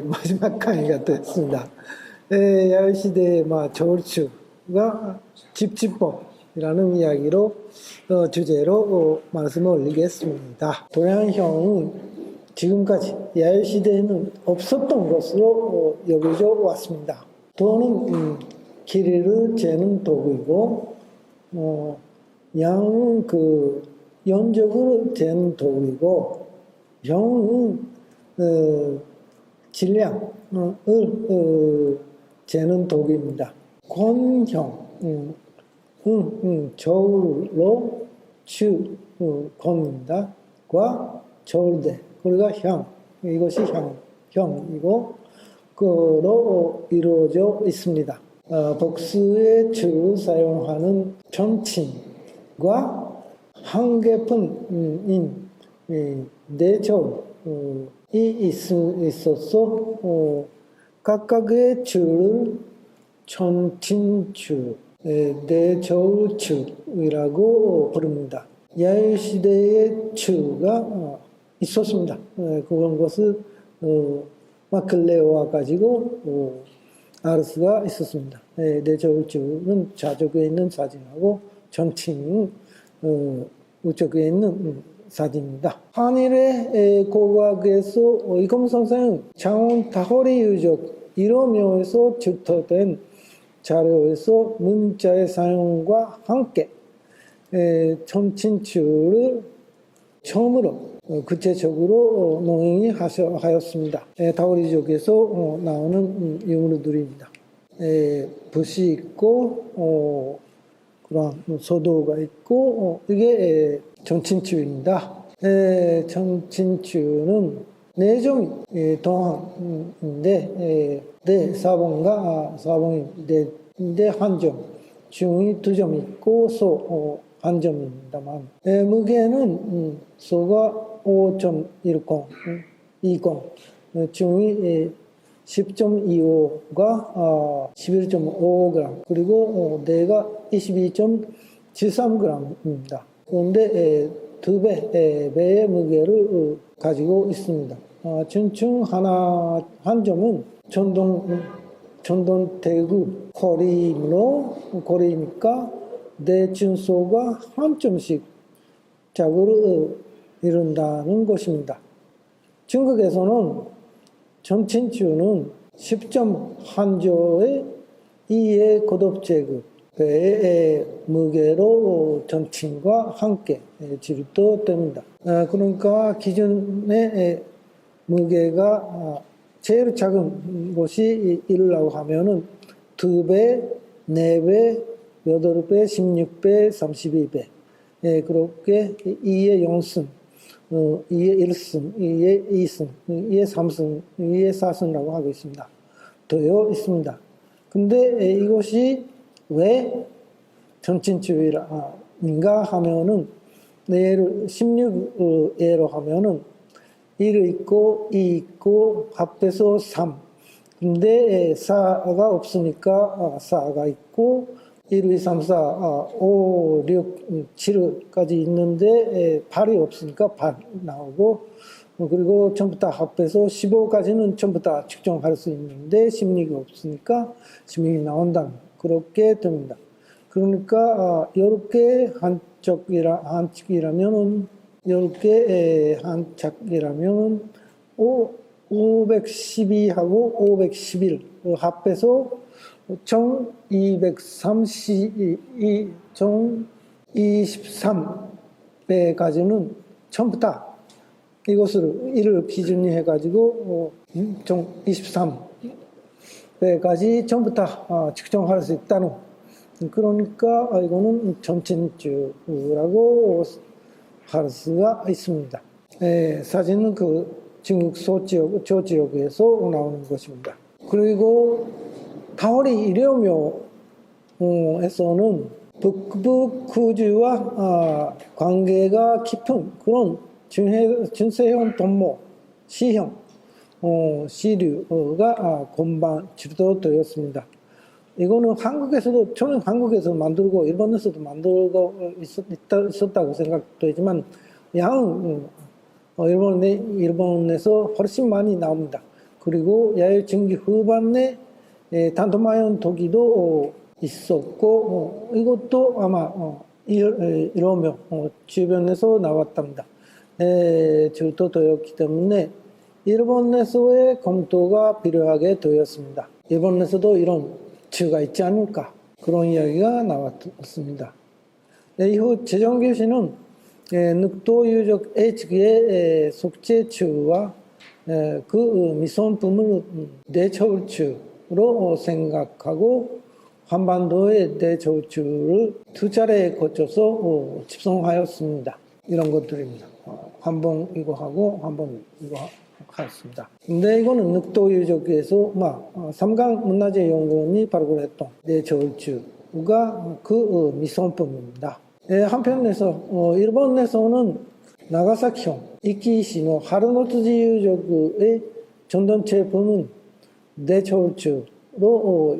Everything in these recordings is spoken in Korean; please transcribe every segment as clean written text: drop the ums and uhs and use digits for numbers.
마지막 강의가 됐습니다. 야외시대의 저울추가 집집법이라는 이야기로 주제로 말씀을 올리겠습니다. 도량형은 지금까지 야외시대에는 없었던 것으로 여겨져 왔습니다. 도는 길이를 재는 도구이고, 양은 연적으로 재는 도구이고, 형은 질량을 재는 도구입니다. 권형, 저울로 권입니다. 과 저울대, 그리고 형, 이것이 형이고, 그로 이루어져 있습니다. 복수의 추를 사용하는 전친과 한계푼인 내저울이 있어서 각각의 추를 전친추, 내저울추이라고 부릅니다. 야외시대의 추가 있었습니다. 그런 것을 근래에 와가지고 알 수가 있었습니다. 내저울추는 좌쪽에 있는 사진하고 전친은 우측에 있는 사진입니다. 한일의 고각에서 이검 선생은 장원 다호리 유적 1호묘에서 주토된 자료에서 문자의 사용과 함께 전친추를 처음으로 구체적으로 논의 하였습니다. 다오리 유적에서 나오는 유물들입니다. 붓이 있고 그런 소도가 있고 이게 전친추입니다. 전친추는 내종이 동항인데 사봉인데 한 점, 중이 2점 있고 소 한 점입니다만, 무게는 소가 5.10, 20, 중이 10.25가 11.5g, 그리고 내가 22.73g입니다. 그런데 2배의 무게를 가지고 있습니다. 춘충 한 점은 전동 대구 고리니까 내춘소가 한 점씩 작을 이룬다는 것입니다. 중국에서는 전친추는 10점 한조의 2의 고도제급의 무게로 전친과 함께 지루도 됩니다. 그러니까 기존의 무게가 제일 작은 것이 이르려고 하면은 2배, 4배, 8배, 16배, 32배. 그렇게 2의 0승, 2의 1승, 2의 2승, 2의 3승, 2의 4승이라고 하고 있습니다. 되어 있습니다. 근데 이것이 왜 전친추인가 하면은, 예를 16예로 하면은 1 있고 2 있고 합해서 3. 근데 4가 없으니까 4가 있고 1, 2, 3, 4, 5, 6, 7까지 있는데 8이 없으니까 8 나오고, 그리고 전부 다 합해서 15까지는 전부 다 측정할 수 있는데 16이 없으니까 16이 나온다. 그렇게 됩니다. 그러니까 이렇게 한쪽이라면은 이렇게 한짝이라면은 512하고 511 합해서 총 223배까지는 전부 다 이것을 1을 기준으로 해가지고 총 23배까지 전부 다 측정할 수 있다는, 그러니까 이거는 전친추라고 할 수가 있습니다. 사진은 중국 저지역에서 나오는 것입니다. 그리고 다오리 일요묘에서는 북부구주와 관계가 깊은 그런 준세형 돈모, 시형, 시류가 건반 주도되었습니다. 이거는 한국에서도 처음에 한국에서 만들고 일본에서도 만들고 있었다고 생각되지만 양은 일본에서 훨씬 많이 나옵니다. 그리고 야요 증기 후반에 단토마연 토기도 있었고 이것도 아마 이러며 주변에서 나왔답니다. 주도되었기 때문에 일본에서의 검토가 필요하게 되었습니다. 일본에서도 이런 주가 있지 않을까 그런 이야기가 나왔습니다. 이후 재정교시는 늑도 유적 H기의 속재추와 그 미손품을 대처울추로 생각하고 한반도의 대처울추를 두 차례에 거쳐서 집성하였습니다. 이런 것들입니다. 한 번 이거 하고 한 번 이거 하였습니다. 근데 이거는 늑도 유적에서 삼강 문화재 연구원이 발굴했던 대처울추가 그 미손품입니다. 한편에서 일본에서는 나가사키현 이키시의 하루노츠지 유적의 전동체품은 대처울추로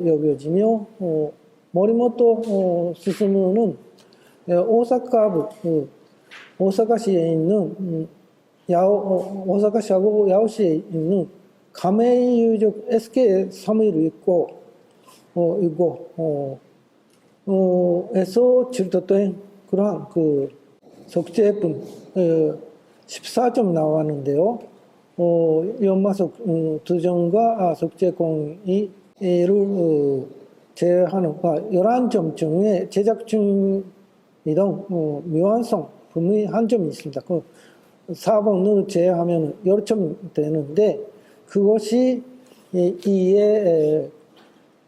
여겨지며 모리모토 스스무는 오사카시에 있는 오사카시하고 야오시에 있는 가메이 유적 SK3일 있고 에서 출토된 그러한 그 속재품 14점 나왔는데요. 연마석 두 점과 속재공이를 제외하는 11점 중에 제작 중이던 미완성 품의 한 점이 있습니다. 그 4번을 제외하면 10점 되는데 그것이 이에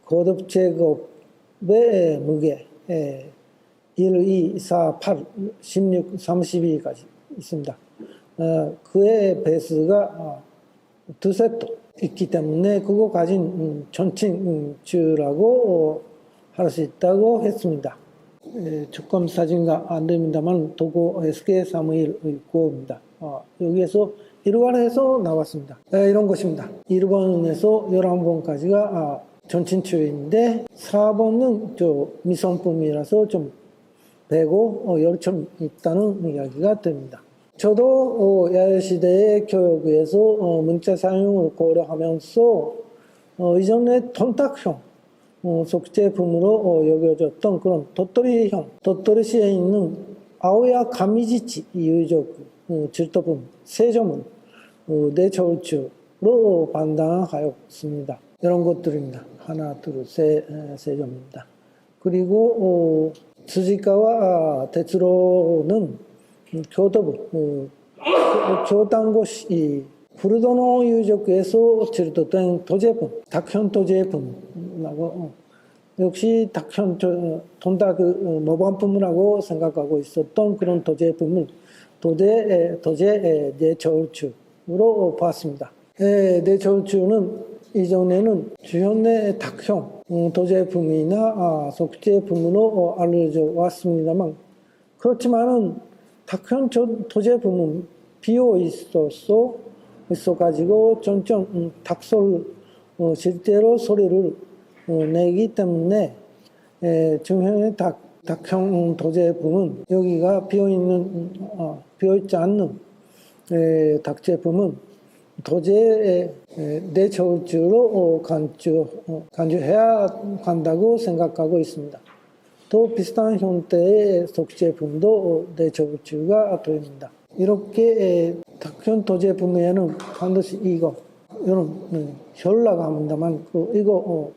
거듭 제곱의 무게 1, 2, 4, 8, 16, 32까지 있습니다. 그의 배수가 두 세트 있기 때문에 그거 가진 전칭주라고 할 수 있다고 했습니다. 조금 사진가 안 됩니다만 도고 SK3일 있고입니다. 여기에서 일괄해서 나왔습니다. 이런 것입니다. 1번에서 11번까지가 전친추인데 4번은 미성품이라서 좀 배고 열점 있다는 이야기가 됩니다. 저도 야요시대의 교육에서 문자 사용을 고려하면서 이전에 톤탁형 속재품으로 여겨졌던 그런 도토리시에 있는 아오야 가미지치 유적 질도품 세 점은 대처울추로 판단하였습니다. 이런 것들입니다. 하나, 둘, 세 점입니다. 그리고 스지카와 대츠로는 교도부, 교단고시, 부르도노 유적에서 출토된 도제품, 닭현 도제품이라고 역시 닭현 돈닭 모반품이라고 생각하고 있었던 그런 도제품을 도제 대처울추로 봤습니다. 대처울추는 이전에는 주현의 닭형 도제품이나 속제품으로 알려져 왔습니다만 그렇지만은 닭형 도제품은 비어 있어가지고 점점 닭소를 실제로 소리를 내기 때문에 중형의 닭형 도제품은 여기가 비어있지 않는 닭제품은 도제의 대처울추로 간주해야 한다고 생각하고 있습니다. 또 비슷한 형태의 속제품도 대처울추가 됩니다. 이렇게 닭형 도제품에는 반드시 이런 혈라고 합니다만 이거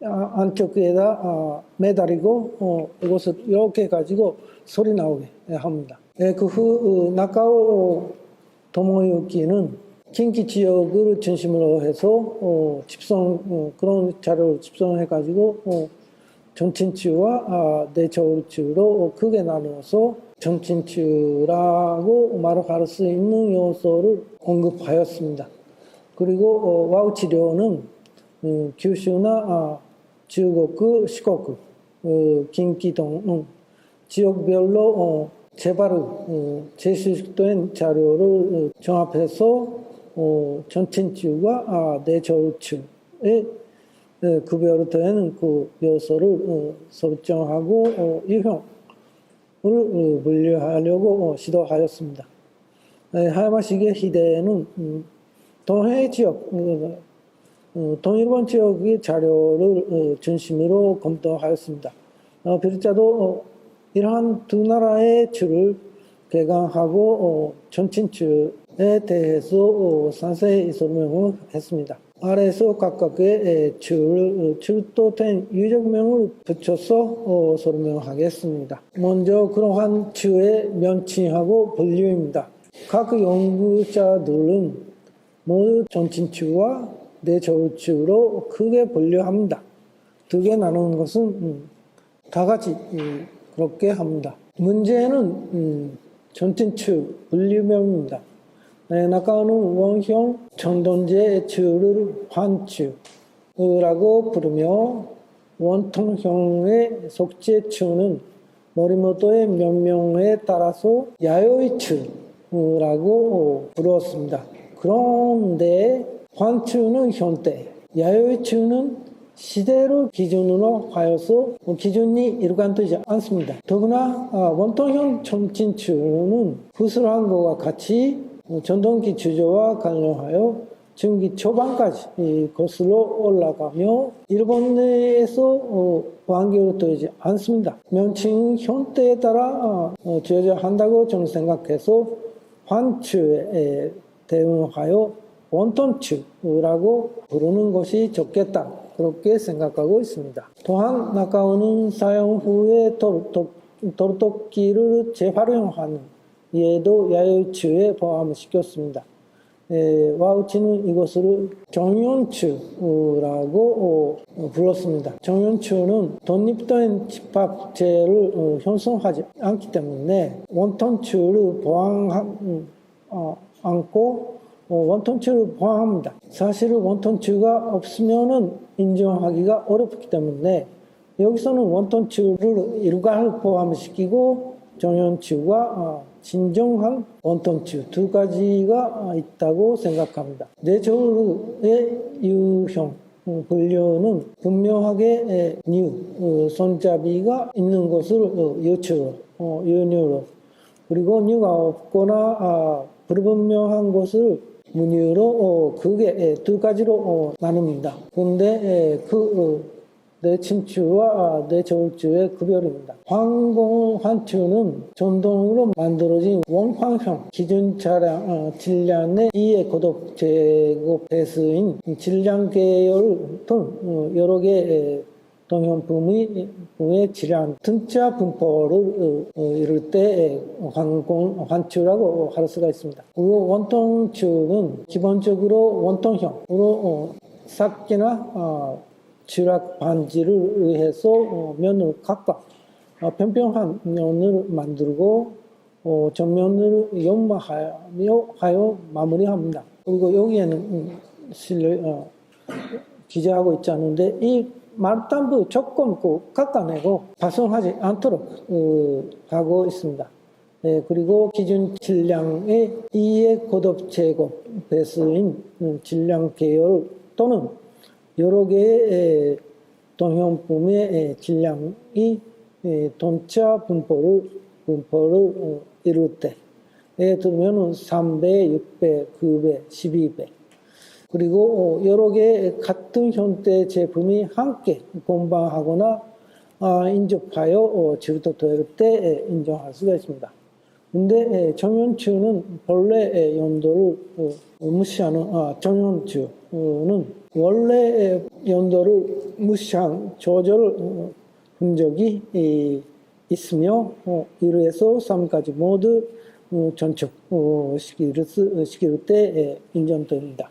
안쪽에다 매달리고 이것을 이렇게 가지고 소리 나오게 합니다. 그 후 나카오 도모유키는近畿 지역을 중심으로 해서 그런 자료를 집성해가지고 전친추와 대처울추로 크게 나누어서 전친추라고 말할 수 있는 요소를 언급하였습니다. 그리고 와우치료는 규슈나 중국, 시국,近畿 등 지역별로 제수된 자료를 종합해서 전친추와 대처울추의 구별되는 그 요소를 설정하고 유형을 분류하려고 시도하였습니다. 하야마 시게 히데는 동해 지역, 동일본 지역의 자료를 중심으로 검토하였습니다. 비롯자도 이러한 두 나라의 주를 개강하고 전친주에 대해서 상세히 설명을 했습니다. 아래에서 각각의 출토된 유적명을 붙여서 설명하겠습니다. 먼저 그러한 주의 명칭하고 분류입니다. 각 연구자들은 모두 전친주와 내저울주로 크게 분류합니다. 두 개 나누는 것은 다 같이 그렇게 합니다. 문제는 전친주 분류명입니다. 나카오는 원형 전동제 주를 환주라고 부르며 원통형의 속죄주는 모리모토의 명명에 따라서 야요이주라고 부르었습니다. 그런데 환주는 현대, 야요이주는 시대를 기준으로 하여서 기준이 일관되지 않습니다. 더구나 원통형 전친주는 부술한 것과 같이 전동기 주조와 관련하여 중기 초반까지 거슬러 올라가며 일본 내에서 완결되지 않습니다. 명칭은 형태에 따라 지어져야 한다고 저는 생각해서 환추에 대응하여 원통추라고 부르는 것이 좋겠다, 그렇게 생각하고 있습니다. 또한 나카오는 사용 후에 도르토끼를 재활용하는 얘도 야요이추에 포함시켰습니다. 와우치는 이것을 정연추라고 불렀습니다. 정연추는 독립된 집합체를 형성하지 않기 때문에 원통추를 않고 원통추를 포함합니다. 사실은 원통추가 없으면 인정하기가 어렵기 때문에 여기서는 원통추를 일괄 포함시키고 정연추와 진정한 원통추 두 가지가 있다고 생각합니다. 내저울의 유형 분류는 분명하게 손잡이가 있는 것을 유뉴로, 그리고 뉴가 없거나 불분명한 것을 무뉴로 크게 두 가지로 나눕니다. 그런데 내침추와 내저울추의 구별입니다. 환추는 전동으로 만들어진 원황형 기준 질량의 2의 고독 제곱 배수인 질량 계열 등 여러 개의 동형품의 질량 등차 분포를 이룰 때 환추라고 할 수가 있습니다. 그리고 원통추는 기본적으로 원통형으로 삭기나 지락 반지를 의해서 면을 각각 평평한 면을 만들고 전면을 연마하여 마무리합니다. 그리고 여기에는 기재하고 있지 않은데 이 말단부 조금 깎아내고 파손하지 않도록 하고 있습니다. 그리고 기준 질량의 2의 고독 제곱 배수인 질량 계열 또는 여러 개의 동형품의 질량이 돈차 분포를 이룰 때, 예를 들면 3배, 6배, 9배, 12배, 그리고 여러 개의 같은 형태의 제품이 함께 공방하거나 인접하여 질도될 때 인정할 수가 있습니다. 근데 정연추는 본래 연도를 무시하는 정연추는 원래 연도를 무시한 조절 흔적이 있으며 1에서 3까지 모두 전축시킬 때 인정됩니다.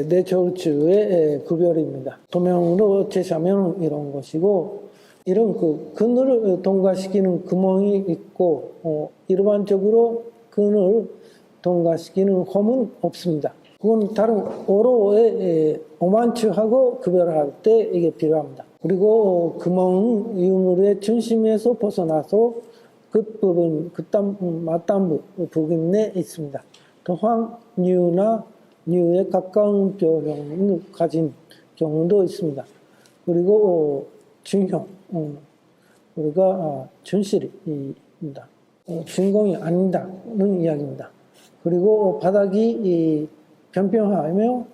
내저울추의 구별입니다. 도면으로 제시하면 이런 것이고, 이런 그늘을 통과시키는 구멍이 있고 일반적으로 그늘을 통과시키는 홈은 없습니다. 그건 다른 오로의 오만추하고 구별할 때 이게 필요합니다. 그리고 구멍은 유물의 중심에서 벗어나서 끝부분, 맞단부 부분 내에 있습니다. 또한 뉴에 가까운 교형을 가진 경우도 있습니다. 그리고 중형, 우리가 준실입니다. 진공이 아니다는 이야기입니다. 그리고 바닥이 평평하며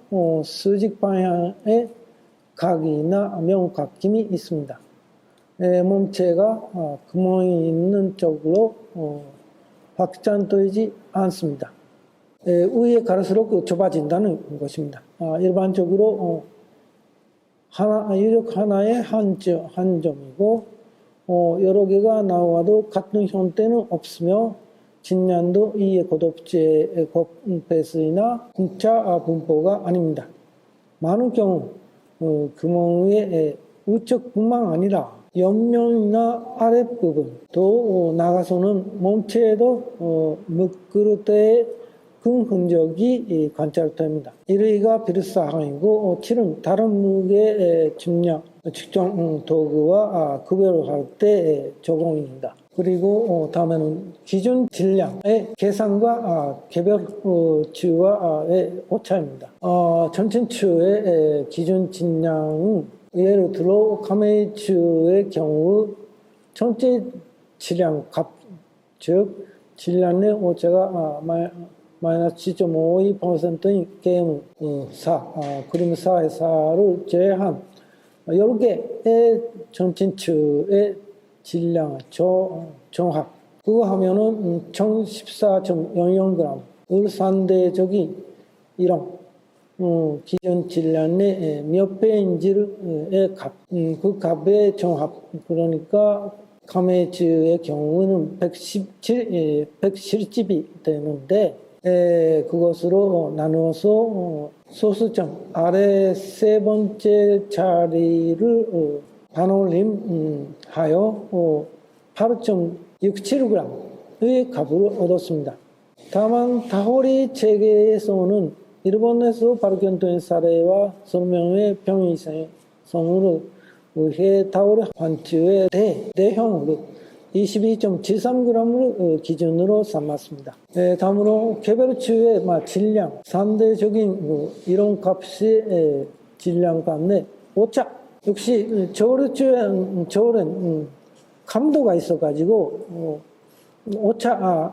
수직 방향의 각이나 명각김이 있습니다. 몸체가 구멍이 있는 쪽으로 확장되지 않습니다. 위에 갈수록 좁아진다는 것입니다. 일반적으로 유력 하나의 한 점이고 여러 개가 나와도 같은 형태는 없으며 진량도 이의 고도체의 배수이나 분자 분포가 아닙니다. 많은 경우 구멍의 우측뿐만 아니라 옆면이나 아랫부분 또 나가서는 몸체에도 미끄러뜨의 큰 흔적이 관찰됩니다. 1위가 비르사항이고 7은 다른 무게 측정 도구와 구별할 때 적용입니다. 그리고 다음에는 기준 질량의 계산과 개별추와의 오차입니다. 전체추의 기준 질량은 예를 들어 가메추의 경우 전체 질량 값, 즉 질량의 오차가 마이너스 7.52%인 게임 4, 그림 4의 4를 제외한 여러 개의 전체추의 질량 종합. 그거 하면은 1014.00g을 상대적인 이런 기존 질량의 몇 배인지의 값, 그 값의 종합. 그러니까 가메츠의 경우는 117집이 되는데 그것으로 나누어서 소수점 아래 세 번째 자리를 반올림하여 8.67g의 값을 얻었습니다. 다만 다호리 체계에서는 일본에서 발견된 사례와 설명의 병이성으로 의해 다호리 환추의 대형으로 22.73g을 기준으로 삼았습니다. 다음으로 개별추의 질량, 상대적인 이런 값의 질량 간의 오차. 역시 저울엔 감도가 있어가지고 오차를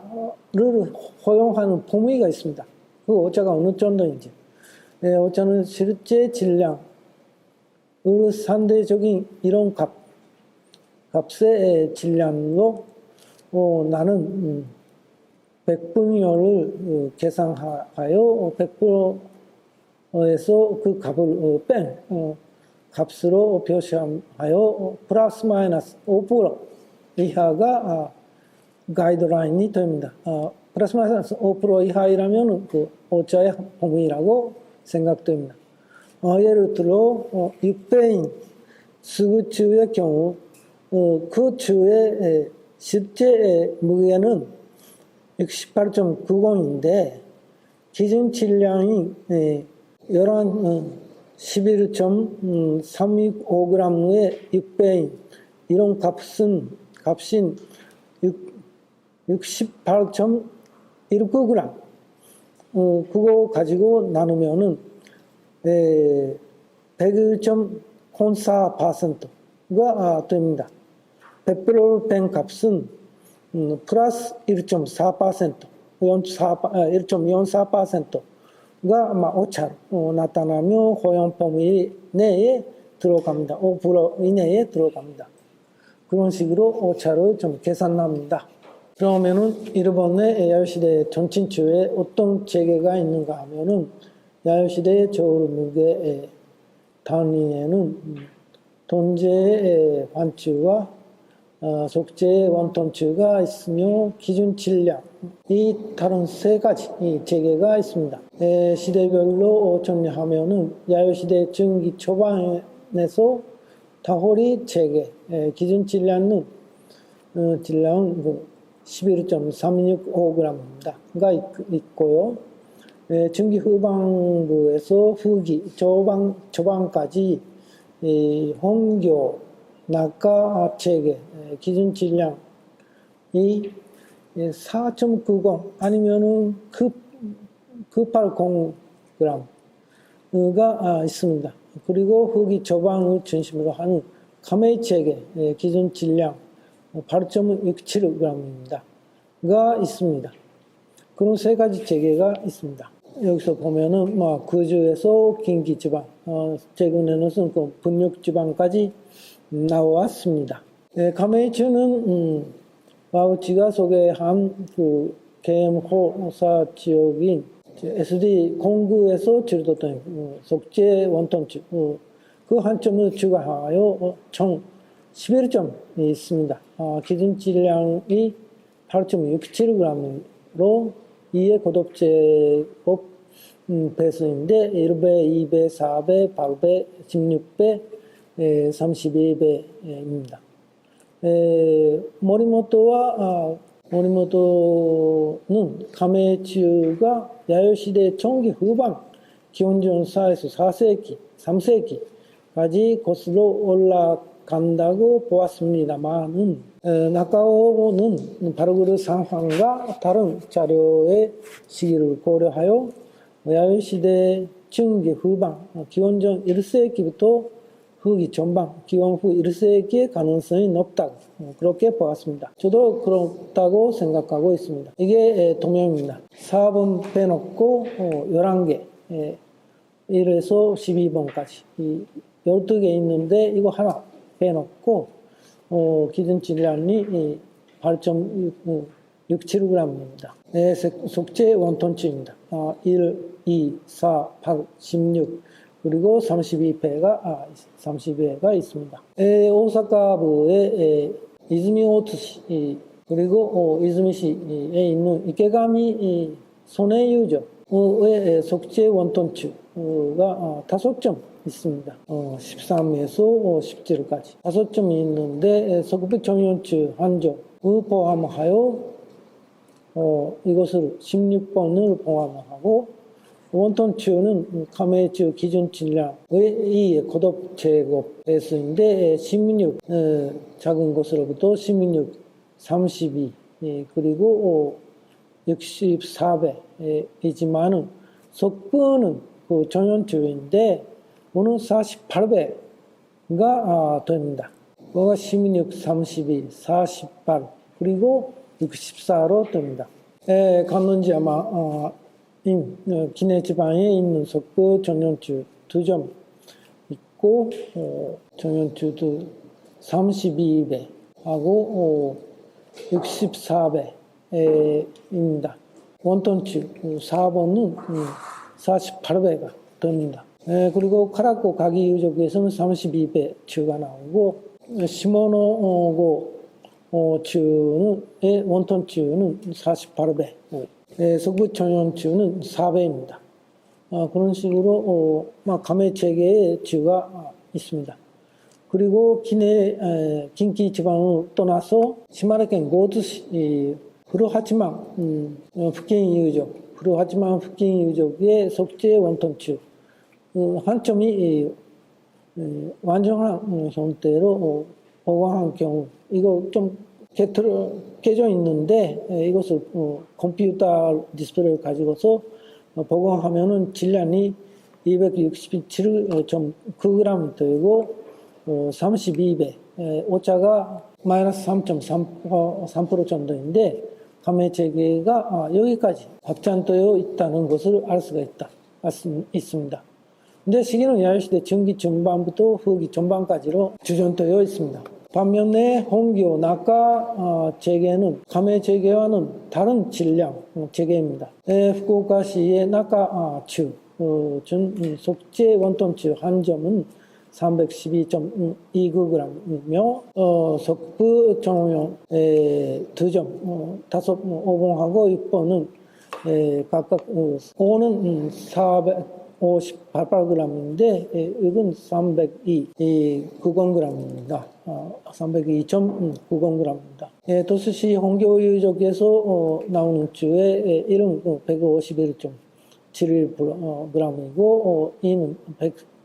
허용하는 범위가 있습니다. 그 오차가 어느 정도인지. 오차는 실제 질량을 상대적인 이런 값의 질량으로 나는 100분율을 계산하여 100%에서 그 값을 뺀 값으로 표시하여 플러스 마이너스 5% 이하가 가이드라인이 됩니다. 플러스 마이너스 5% 이하이라면 그 오차의 범위라고 생각됩니다. 예를 들어 6배인 수구추의 경우 그 추의 실제 무게는 68.90인데 기준 질량이 11.365g의 6배인 이런 값인 68.19g 그거 가지고 나누면은 101.04%가 됩니다. 100배를 뺀 값은 플러스 1.4%, 1.04%가 오차로 나타나며 허용 범위 내에 들어갑니다. 5% 이내에 들어갑니다. 그런 식으로 오차를 좀 계산합니다. 그러면은 일본의 야요시대 전친추에 어떤 체계가 있는가 하면은 야요시대의 저울 무게 단위에는 돈제의 환추와 속제의 원톤추가 있으며 기준 질량 이 다른 세 가지 체계가 있습니다. 시대별로 정리하면은 야요시대 중기 초반에서 다호리 체계 기준 질량은 11.365g입니다.가 있고요. 중기 후반부에서 후기 초반까지 홍교 낙가 체계 기준 질량이 4.90 아니면은 980g가 있습니다. 그리고 후기 초반을 중심으로 하는 가메 체계 기준 질량 8.67g입니다.가 있습니다. 그런 세 가지 재계가 있습니다. 여기서 보면은 그 중에서 긴기지방, 최근에는 그 분육지방까지 나왔습니다. 가메이츠는 마우치가 소개한 그 계엄호사 지역인 SD 공구에서 치러졌던 속재 원톤주 그 한 점을 추가하여 총 11점이 있습니다. 기준 질량이 8.67g으로 이에 고도제법 배수인데 1배, 2배, 4배, 8배, 16배, 32배입니다. 모리모토는 가메이츠가 야요시대 청기 후반 기원전 4에서 4세기, 3세기까지 거슬러 올라간다고 보았습니다만은 나카오는 바로 그 상황과 다른 자료의 시기를 고려하여 야요시대 청기 후반 기원전 1세기부터 후기 전방, 기원 후 1세기의 가능성이 높다고 그렇게 보았습니다. 저도 그렇다고 생각하고 있습니다. 이게 도면입니다. 4번 빼놓고 11개, 1에서 12번까지 12개 있는데 이거 하나 빼놓고 기준 질량이 8.67g입니다. 속재 원톤치입니다. 1, 2, 4, 8, 16 그리고 32배가 있습니다. 오사카부의 이즈미 오츠시 그리고 이즈미시에 있는 이케가미 소네유저의 속재 원톤추가 5점 있습니다. 13에서 17까지 5점이 있는데 석백 정연추 한점을 포함하여 이것을 16번을 포함하고 원톤추는 가메이츠 기준 질량의 고독 제곱 배수인데 16 작은 것으로부터 16, 32 그리고 64배이지만은 속분은 그 전연추인데 오늘 48배가 됩니다. 그가 16, 32, 48 그리고 64로 됩니다. 관론지야마 기내 지방에 있는 속구 전연추 2점 있고 전연추도 32배하고 64배입니다. 원톤추 4번은 48배가 됩니다. 그리고 카라코 가기 유적에서는 32배 추가 나오고 시모노고 추의 원톤추는 48배 석부 전연추는 4배입니다. 그런 식으로 가메체계의 추가 있습니다. 그리고 긴키 지방을 떠나서 시마라켄 고즈시 후루하치만附近 유적 후루하치만附近 유적의 속재 원톤추 한 점이 완전한 형태로 보관한 경우 이거 좀 깨져 있는데 이것을 컴퓨터 디스플레이를 가지고서 보관하면은 질량이 267.9g 되고 32배 오차가 마이너스 3.3% 정도인데 가메체계가 여기까지 확장되어 있다는 것을 알 수가 있습니다. 근데 시기는 야요시대 전기 전반부터 후기 전반까지로 주전되어 있습니다. 반면에 홍교, 나카 재계는 가메체계와는 다른 질량 재계입니다. 후쿠오카시의 나카추 속재 원톤추 한 점은 312.29g이며 석부 전용용 2점 5번하고 6번은 각각 5는 458g인데 이건 302.90g입니다. 302.90g입니다. 도수시 홍교 유적에서 나오는 주의 1은 151.71g이고 2는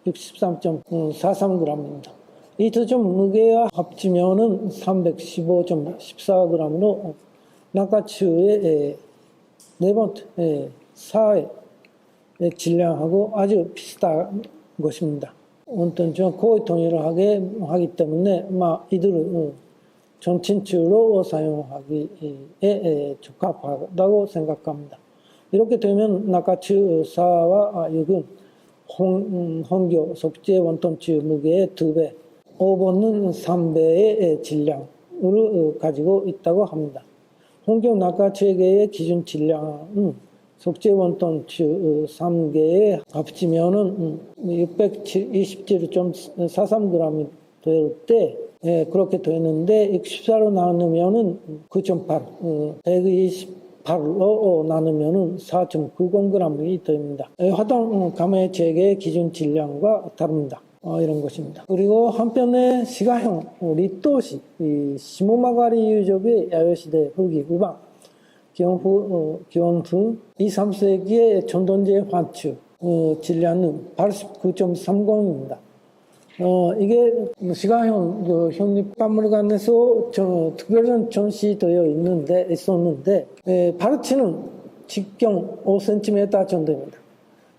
163.43g입니다. 이 두 점 무게와 합치면은 315.14g으로 나카추의 네 번째 4의 질량하고 아주 비슷한 것입니다. 원톤추와 거의 동일하게 하기 때문에 이들은 전친추로 사용하기에 적합하다고 생각합니다. 이렇게 되면 나카추사와 6은 혼교 석재 원톤추 무게의 2배, 5번은 3배의 질량을 가지고 있다고 합니다. 혼교 나카체계의 기준 질량은 석재 원톤추 3개에 합치면은 627.43g이 될 때 그렇게 되는데 64로 나누면은 9.8, 128로 나누면은 4.90g이 됩니다. 화동 감의 체계의 기준 질량과 다릅니다. 이런 것입니다. 그리고 한편에 시가형 리또시 시모마가리 유족의 야요시대 후기 후반 기원 후 2, 3세기의 전동제 환추 질량은 89.30입니다. 이게 시가형 현립박물관에서 특별전 전시되어 있었는데 파르치는 직경 5cm 정도입니다.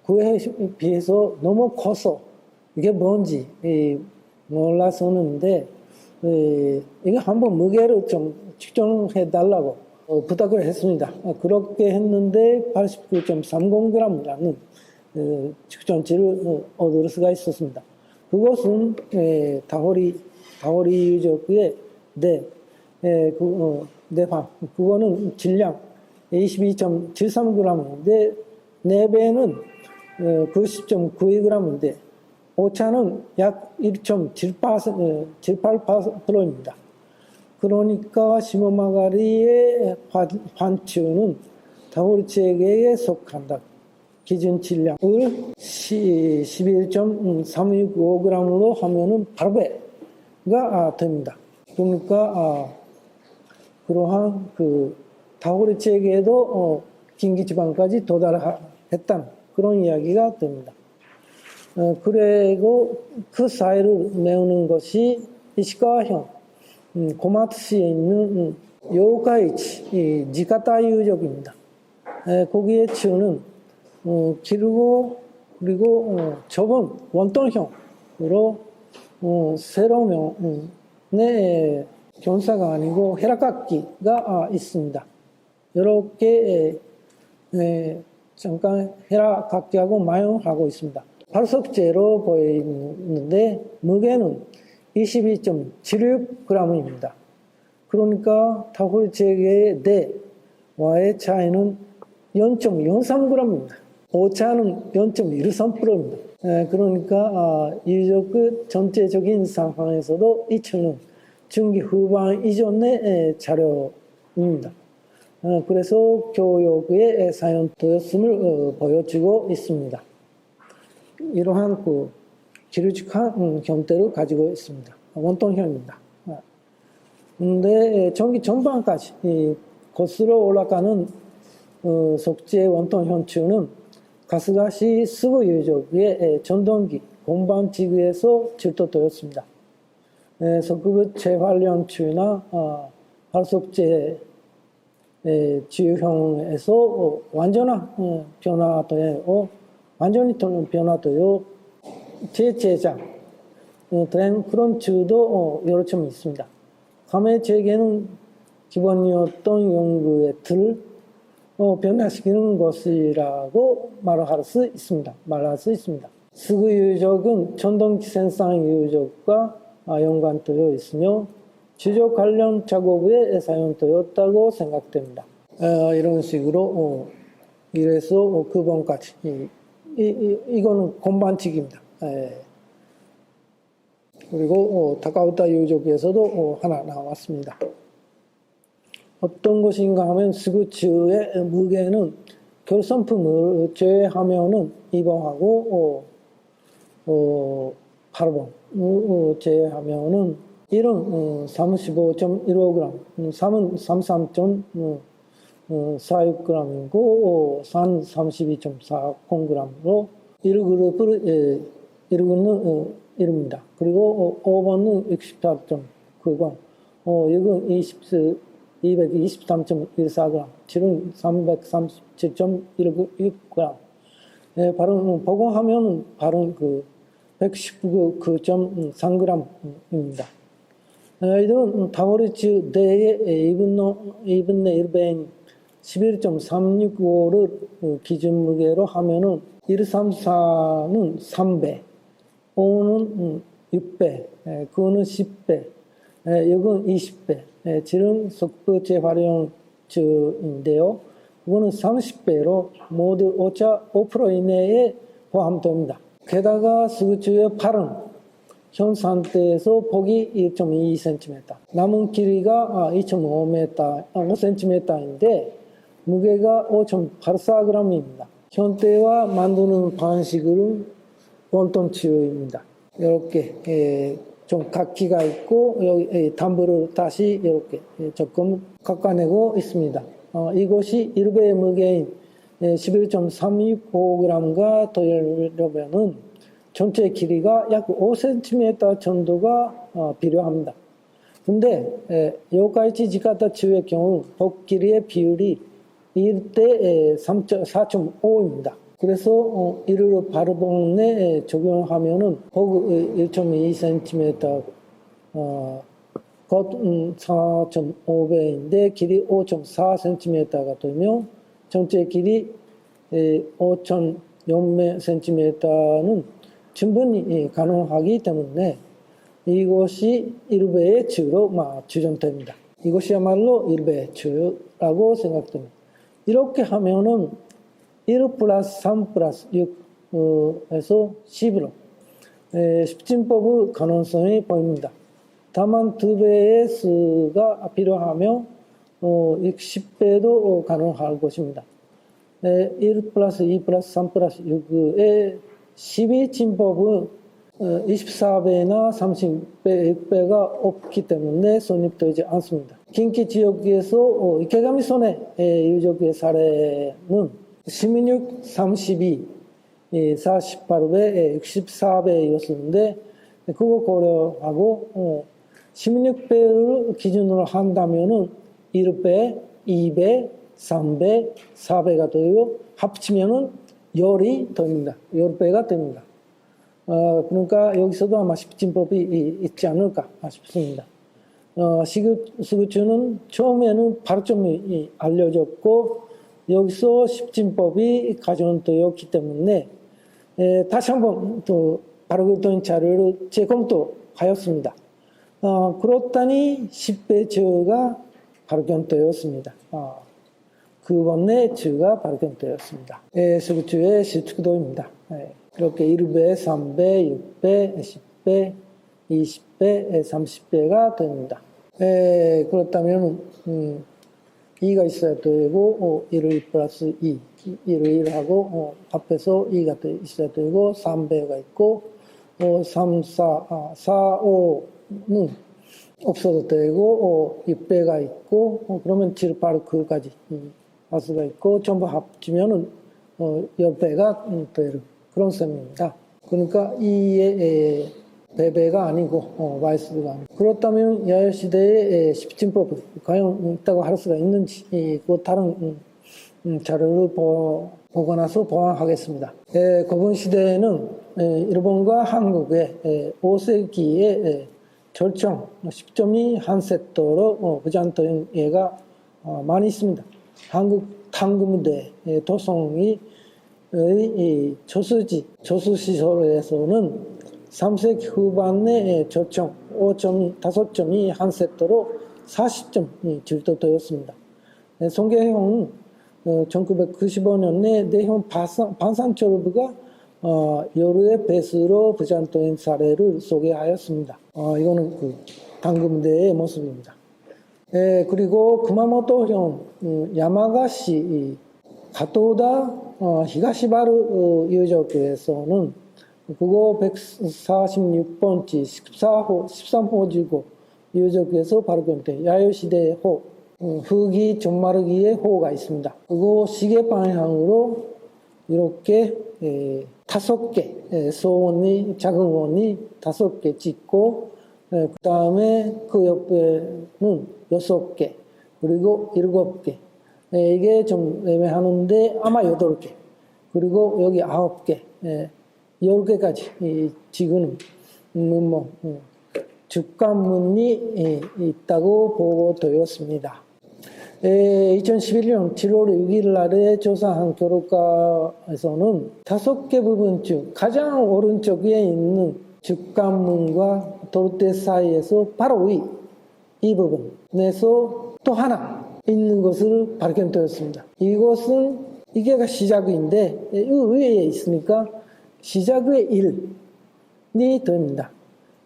그에 비해서 너무 커서 이게 뭔지 몰랐었는데 이게 한번 무게를 좀 측정해 달라고 부탁을 했습니다. 그렇게 했는데 89.30g이라는 측정치를 얻을 수가 있었습니다. 그것은 다호리 유적의 내방 그거는 질량 22.73g인데 4배는 90.92g인데 오차는 약 1.78%입니다. 그러니까 시모마가리의 환추는 다호리체계에 속한다. 기준 질량을 11.365g으로 하면은 8배가 됩니다. 그러니까 그러한 다호리 체계에도 긴기지방까지 도달했다는 그런 이야기가 됩니다. 그리고 그 사이를 메우는 것이 이시카와현 고마츠시에 있는 요카이치 지카타 유적입니다. 거기에 추는 길고 그리고 좁은 원통형으로 세로면의 견사가 아니고 헤라깎기가 있습니다. 이렇게 잠깐 헤라깎기하고 마용하고 있습니다. 발석재로 보이는데 무게는 22.76g입니다. 그러니까 다호리체계의 대와의 차이는 0.03g입니다. 오차는 0.13%입니다. 그러니까 유적 전체적인 상황에서도 이 추는 중기 후반 이전의 자료입니다. 그래서 교육에 사용되었음을 보여주고 있습니다. 이러한 기르직한 형태를 가지고 있습니다. 원통형입니다. 근데 전기 전반까지 거슬러 올라가는 석재 원통 현추는 가스가시 스고 유적의 전동기 공방지구에서 출토되었습니다. 석급 재활용추나 발석재 지유형에서 완전한 변화되어 완전히 변화되어 재제작 된 그런 추도 여러 점 있습니다. 감의 재개는 기본이었던 연구의 틀을 변화시키는 것이라고 말할 수 있습니다. 스구 유적은 전동기생상 유적과 연관되어 있으며 지적 관련 작업에 사용되었다고 생각됩니다. 이런 식으로 이래서 그 번까지 이거는 건반칙입니다. 그리고 다카우타 유적에서도 하나 나왔습니다. 어떤 것인가 하면 스구츠의 무게는 결선품을 제외하면은 2번하고 8번 제외하면은 1은 35.15g, 3은 33.46g이고 4는 32.40g으로 1그룹을 이룹니다. 그리고 5번은 64.90, 6은 223.14g, 7은 337.16g. 발음 복원하면은 발음 119.3g입니다. 이들은 타고리츠 내의 2분의 1배인 11.365를 기준 무게로 하면은 1, 3, 4는 3배, 5는 6배, 9는 10배, 6은 20배, 7은 속도 재활용주인데요. 그거는 30배로 모두 5% 이내에 포함됩니다. 게다가 수구주의 8은 현 상태에서 폭이 1.2cm, 남은 길이가 5cm인데 무게가 5.84g입니다. 현대와 만드는 방식은 원톤치유입니다. 이렇게 좀 각기가 있고 여기 담보를 다시 이렇게 조금 깎아내고 있습니다. 이것이 1배의 무게인 11.365g가 되려면은 전체 길이가 약 5cm 정도가 필요합니다. 근데 요카이치 지카타치의 경우 복 길이의 비율이 1대 4.5입니다. 그래서 이를 바르봉에 적용하면은 복 1.2cm, 겉 4.5배인데 길이 5.4cm가 되며 전체 길이 5.0cm는 충분히 가능하기 때문에 이것이 1배의 치유로 추정됩니다. 이것이야말로 1배의 치유라고 생각됩니다. 이렇게 하면은 1 플러스 3 플러스 6에서 10으로 십진법의 가능성이 보입니다. 다만 2배의 수가 필요하며 10배도 가능할 것입니다. 1 플러스 2 플러스 3 플러스 6의 12진법은 24배나 30배, 6배가 없기 때문에 성립되지 않습니다.近畿 지역에서 이케가미소네 유족의 사례는 16, 32, 48배, 64배였었는데 그거 고려하고 16배를 기준으로 한다면은 1배, 2배, 3배, 4배가 되고 합치면은 10이 됩니다. 10배가 됩니다. 그러니까 여기서도 아마 십진법이 있지 않을까 싶습니다. 시구추는 처음에는 발점이 알려졌고 여기서 십진법이 가정되었기 때문에 다시 한번 또 바르고된 자료를 재검토하였습니다. 그렇다니 10배 제어가 발견되었습니다. 그 번의 주가 발견되었습니다. 수구추의 실축도입니다. 그렇게 1배, 3배, 6배, 10배, 20배, 30배가 됩니다. 그렇다면 2가 있어야 되고 1을 플러스 2, 1을 1하고 합해서 2가 있어야 되고 3배가 있고 3, 4, 5는 없어도 되고 6배가 있고 그러면 7, 8, 9까지 할 수가 있고 전부 합치면은 10배가 될 그런 셈입니다. 그러니까 2의 배배가 아니고 마이스가 아니고 그렇다면 야요시대의 십진법이 과연 있다고 할 수가 있는지 그 다른 자료를 보고 나서 보완하겠습니다. 고분시대에는 일본과 한국의 5세기에 절정 10점이 한 세트로 부잔토인 예가 많이 있습니다. 한국 탕금대 도성의 조수시설에서는 3세기 후반에 절정 5점이 한 세트로 40점이 질도되었습니다. 송계형은 1995년에 내형 반산철부가 여루의 배수로 부잔토인 사례를 소개하였습니다. 이거는 그 당금대의 모습입니다. 그리고 구마모토현 야마가시 가토다 히가시바루 유적에서는 그거 146번지 13호지구 유적에서 발견된 야요시대의 호, 후기 전마르기의 호가 있습니다. 그거 시계 방향으로 이렇게 5개 소원이 작은 원이 5개 찍고 그 다음에 그 옆에는 6개 그리고 7개 이게 좀 애매하는데 아마 8개 그리고 여기 9개 10개까지 지금은 주관문이 있다고 보고되었습니다. 2011년 7월 6일 날에 조사한 결과에서는 5개 부분 중 가장 오른쪽에 있는 주관문과 도르대 사이에서 바로 이 부분에서 또 하나 있는 것을 발견되었습니다. 이게 시작인데 이 위에 있으니까 시작의 1이 됩니다.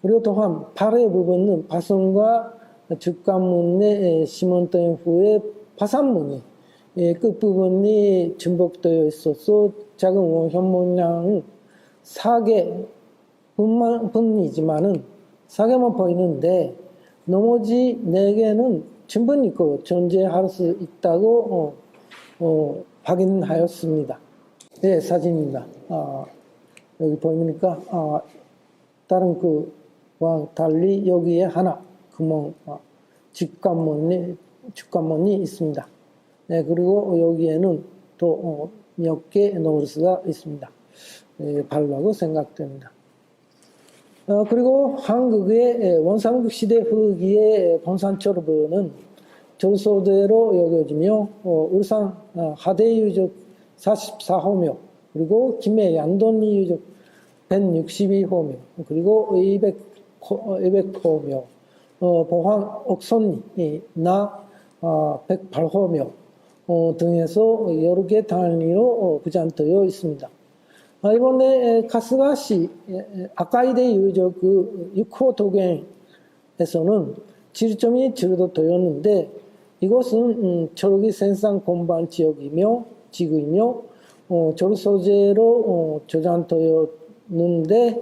그리고 또한 발의 부분은 파손과 주관문에 심원된 후에 파산문이 끝부분이 중복되어 있어서 작은 원형 모양은 4개 분이지만은 4개만 보이는데 나머지 4개는 충분히 존재할 수 있다고 확인하였습니다. 네, 사진입니다. 여기 보입니까? 다른 그와 달리 여기에 하나 구멍, 주관문이 있습니다. 네, 그리고 여기에는 또 몇 개 넣을 수가 있습니다. 바르라고 생각됩니다. 그리고 한국의 원삼국 시대 후기의 본산철부는 절소대로 여겨지며 울산 하대유적 44호묘 그리고 김해 양돈리 유적 162호묘 그리고 200호묘 보황 옥선리 나 108호묘 등에서 여러 개 단위로 부전되어 있습니다. 이번에 카스가시 아카이데 유적 6호 도경에서는 지점이 제거되었는데 이곳은 초록이 생산 공반 지역이며 지구이며 절소재로 저장되었는데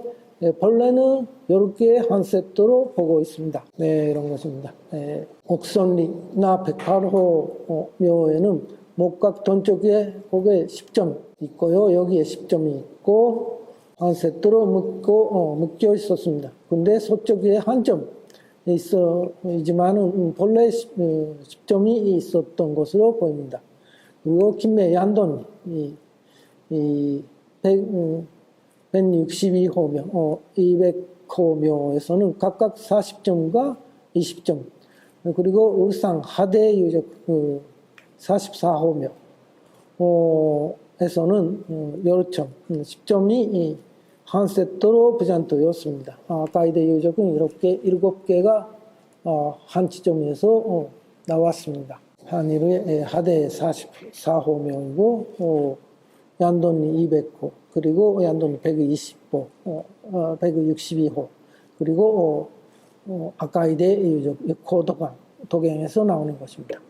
본래는 여러 개 한 세트로 보고 있습니다. 네, 이런 것입니다. 옥선리나 108호 묘에는 목각 동쪽에 거기에 10점 있고요. 여기에 10점이 있고 한 세트로 묶여 있었습니다. 근데 서쪽에 한 점 있지만은 본래 10점이 있었던 것으로 보입니다. 그리고 김해 양돈 162호묘, 200호묘에서는 각각 40점과 20점, 그리고 울산 하대 유적 44호묘에서는 여러 점, 10점이 한 세트로 부전되었습니다. 가이드 유적은 이렇게 7개가 한 지점에서 나왔습니다. 한일의 하대 44호묘이고 양돈리 200호 그리고 양돈리 120호 162호 그리고 아카이데 유적 6호 도경에서 나오는 것입니다.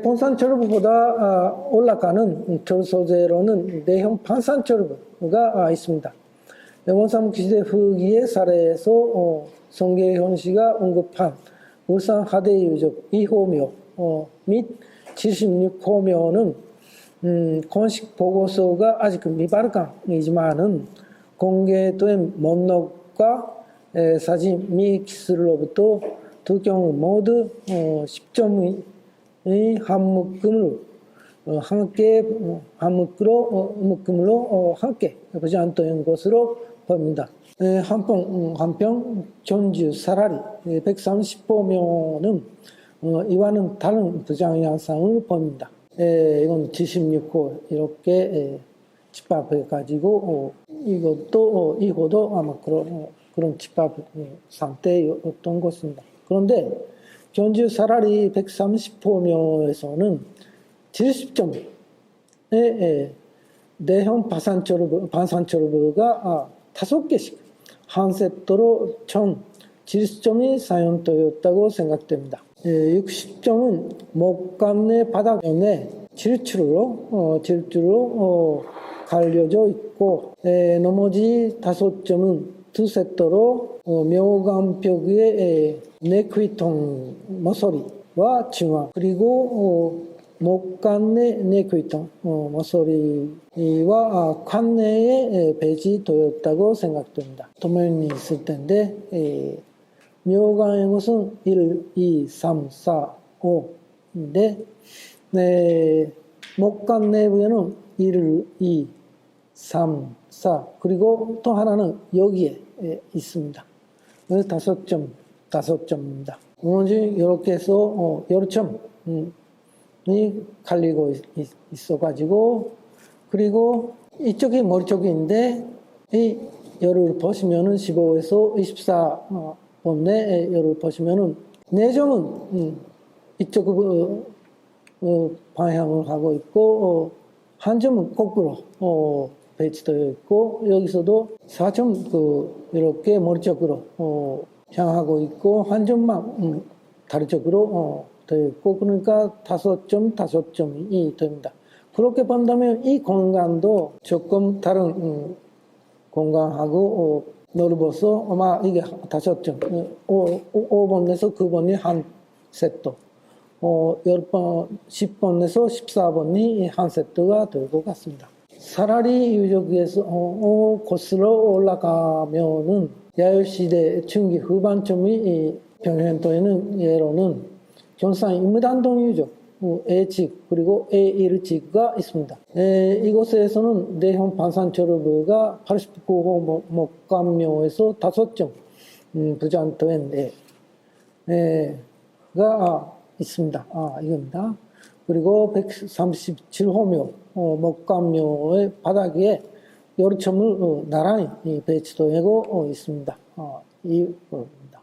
본산철부보다 올라가는 절소재로는 내형 판산철부가 있습니다. 원삼국 시대 후기의 사례에서 송계현 씨가 언급한 울산 하대 유적 2호묘 및 76호묘는 공식 보고서가 아직 미발간이지만은 공개된 목록과 사진 및 기술로부터 두 경우 모두 10점의 한 묶음으로 함께 부전된 것으로 보입니다. 한편 전주 사라리 130호묘는 이와는 다른 부장 양상을 보입니다. 이건 76호 이렇게 집합해가지고 이것도 이호도 아마 그런 집합 상태였던 것입니다. 그런데 전주 사라리 130호묘에서는 70점의 내형 반산철부가 5개씩 한 세트로 총 70점이 사용되었다고 생각됩니다. 60점은 목감내 바닥면에 질주로 갈려져 있고 나머지 5점은 두 세트로 묘감벽의 네퀴통 모서리와 중앙 그리고 목관내 네퀴통 모서리와 관내에 배치되었다고 생각됩니다. 도면이 있을 텐데 묘관의 것은 1, 2, 3, 4, 5인데 목관 내부에는 1, 2, 3, 4 그리고 또 하나는 여기에 있습니다. 그래서 5점 5점입니다. 이렇게 해서 여러 점이 갈리고 있어가지고, 그리고 이쪽이 머리 쪽인데 이 열을 보시면은 15에서 24번 내 열을 보시면은 4점은 이쪽 방향을 하고 있고, 한 점은 거꾸로 배치되어 있고, 여기서도 4점 이렇게 머리 쪽으로 향하고 있고, 한 점만 다리 쪽으로 되어 있고, 그러니까 5점이 됩니다. 그렇게 본다면 이 공간도 조금 다른 공간하고 넓어서 아마 이게 5점, 5번에서 9번이 한 세트, 10번, 10번에서 14번이 한 세트가 될 것 같습니다. 사라리 유적에서 거슬러 올라가면은 야요시대 중기 후반쯤이 병현도에는 예로는 경산 임단동 유적, A직 그리고 A1직가 있습니다. 이곳에서는 내형 반산철부가 89호 목감묘에서 5점 부잔토엔 가 있습니다. 이겁니다. 그리고 137호묘 목감묘의 바닥에 여러 점을 나란히 배치되고 있습니다. 이겁니다.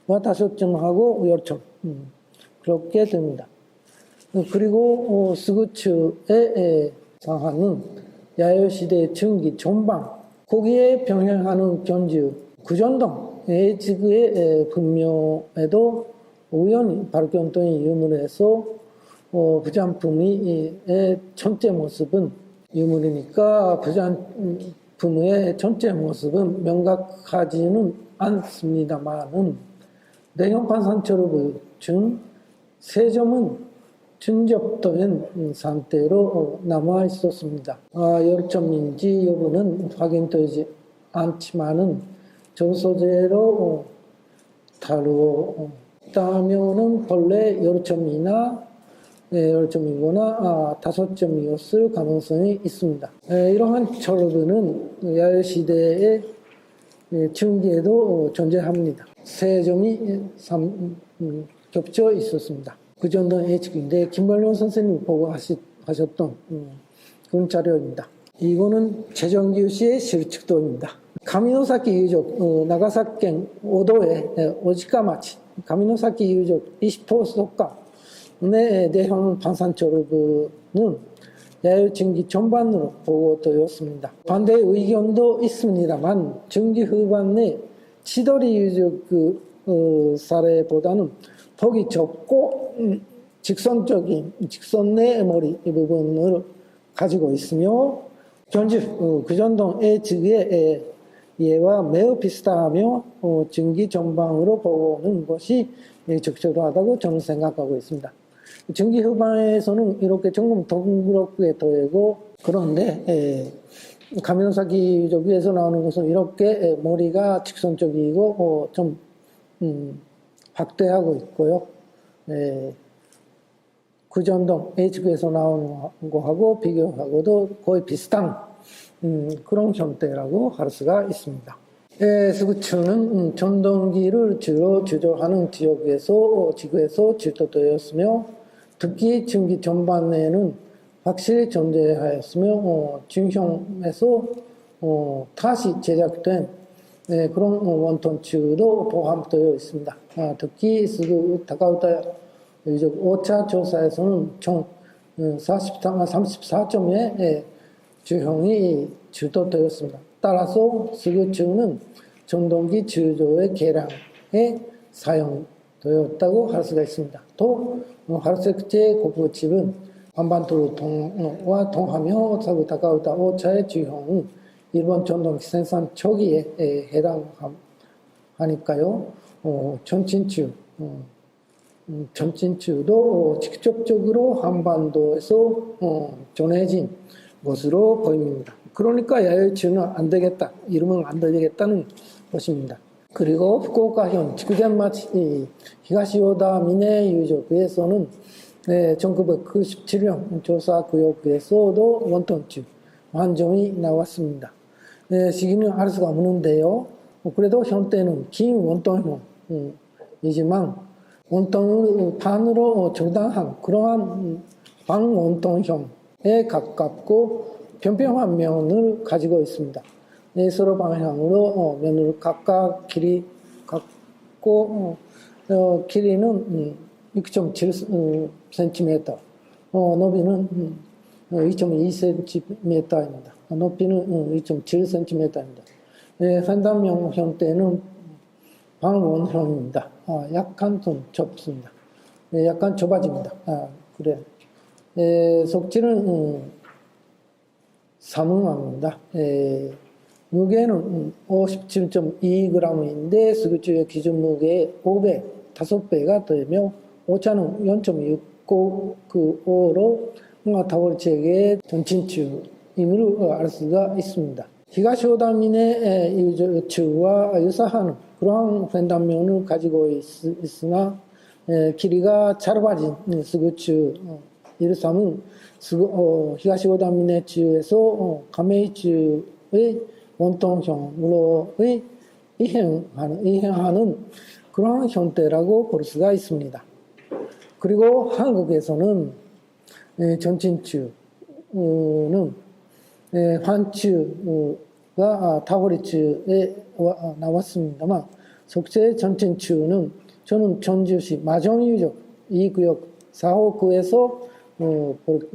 5점하고 여러 점 그렇게 됩니다. 그리고 스구츠의 상하는 야요시대 증기 전방, 거기에 병행하는 견주 구전동 A지구의 분묘에도 우연히 발견된 유물에서 부잔품의 전체 모습은 유물이니까 부잔품의 전체 모습은 명확하지는 않습니다만은 내형판산철부 중 3점은 중접된 상태로 남아 있었습니다. 여러 점인지 여부는 확인되지 않지만은 저 소재로 다루었다면은 본래 여러 점이나 여러 점이거나 5점이었을 가능성이 있습니다. 이러한 철부는 야요시대의 증기에도 존재합니다. 3점이 겹쳐 있었습니다. 그 정도는 H인데 김발룡 선생님이 보고 하셨던 그런 자료입니다. 이거는 최정규시의 실측도입니다. 가미노사키 유적 나가사켄 오도의 오지카마치 가미노사키 유적 20호 속가의 내형 방산철부는 야요 증기 전반으로 보고되었습니다. 반대 의견도 있습니다만 증기 후반의 치도리 유적 사례보다는 폭이 좁고 직선 내 머리 이 부분을 가지고 있으며 견주 구전동 A측의 예와 매우 비슷하며 증기 전방으로 보는 것이 적절하다고 저는 생각하고 있습니다. 증기 후반에서는 이렇게 조금 동그랗게 되고, 그런데 가미노사키 위에서 나오는 것은 이렇게 머리가 직선적이고 좀 확대하고 있고요. 구전동 H구에서 나오는 거하고 비교하고도 거의 비슷한 그런 형태라고 할 수가 있습니다. 스구츠는 전동기를 주로 주조하는 지구에서 질도되었으며, 특히 증기 전반에는 확실히 존재하였으며 중형에서 다시 제작된 그런 원톤츠도 포함되어 있습니다. 특히 다카우타 유적 5차 조사에서는 총 34점의 주형이 주도되었습니다. 따라서 스구츠는 전동기 주조의 개량에 사용되었다고 할 수가 있습니다. 또 하르세크제 고부집은 한반도와 통하며 사구 다카우타 5차의 주형은 일본 전동기 생산 초기에 해당하니까요. 전진추도 직접적으로 한반도에서 전해진 것으로 보입니다. 그러니까 야요이츠는 안 되겠다, 이름은 안 되겠다는 것입니다. 그리고 후쿠오카현 지구젠마치 히가시오다 미네 유적에서는 1997년 조사 구역에서도 원톤츠 한 점이 나왔습니다. 시기는 알 수가 없는데요. 그래도 현대는 긴 원톤형 이지만 원통을 반으로 절단한 그러한 반원통형에 가깝고 평평한 면을 가지고 있습니다. 서로 방향으로 면을 각각 길이 갖고 길이는 6.7cm, 너비는 2.2cm입니다. 높이는 2.7cm입니다. 펜담형 형태는 방원형입니다. 약간 좀 좁습니다. 약간 좁아집니다. 그래. 속질은 사문왕입니다. 무게는 57.2g인데 스그추의 기준 무게의 5배, 5배가 되며 오차는 0.695로 타월체계의 전친추임을 알 수가 있습니다. 히가시오다민의 유저추와 유사한 그러한 펜담면을 가지고 있으나 길이가 짧아진 스그추 이르삼은 히가시오다민의 추에서 가메이추의 원통형으로의 이행하는 그런 형태라고 볼 수가 있습니다. 그리고 한국에서는 전친추는 환추가 타고리추에 나왔습니다만 속세 전친추는 저는 전주시 마정유적 2구역 4호구에서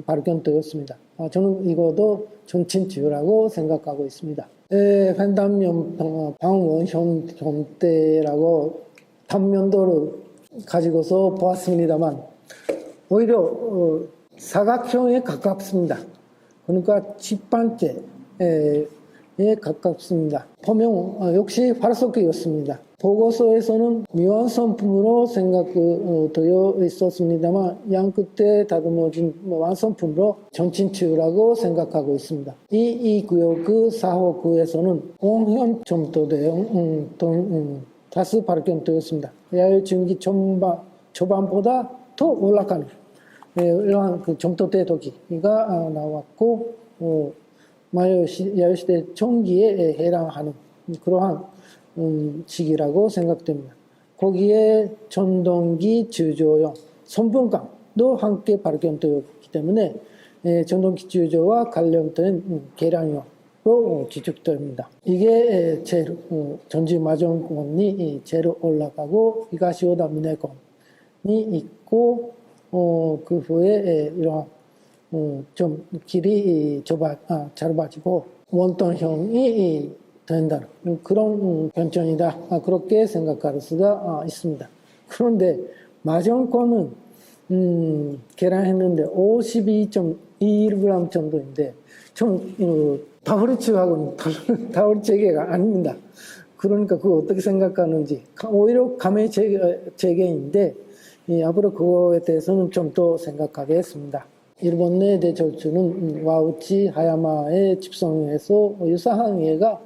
발견되었습니다. 저는 이것도 전친추라고 생각하고 있습니다. 펜담면 방원형 형태라고 단면도를 가지고서 보았습니다만 오히려 사각형에 가깝습니다. 그러니까 집반째에 가깝습니다. 포명 역시 활석이었습니다. 보고서에서는 미완성품으로 생각되어 있었습니다만 양 끝에 다듬어진 완성품으로 전친추라고 생각하고 있습니다. 이 구역 4호구에서는 온현 점토대형 다수 발견되었습니다. 야외 중기 초반보다 더 올라가는 이러한 점토대 도기가 나왔고 야외시대 총기에 해당하는 그러한 시기라고 생각됩니다. 거기에 전동기 주조용 선분강도 함께 발견되었기 때문에 전동기 주조와 관련된 계량으로 지적됩니다. 이게 제일 전지 마정권이 제일 올라가고 히가시오다 미네권이 있고 그 후에 이런 좀 길이 짧아지고 원통형이 된다는 그런 변천이다. 그렇게 생각할 수가 있습니다. 그런데 마정권은 계량했는데 52.21g 정도인데 좀 다우리츠하고는 다른 체계가 아닙니다. 그러니까 그거 어떻게 생각하는지 오히려 감의 체계인데 앞으로 그거에 대해서는 좀 더 생각하게 했습니다. 일본 내 대철주는 와우치 하야마의 집성에서 유사한 예가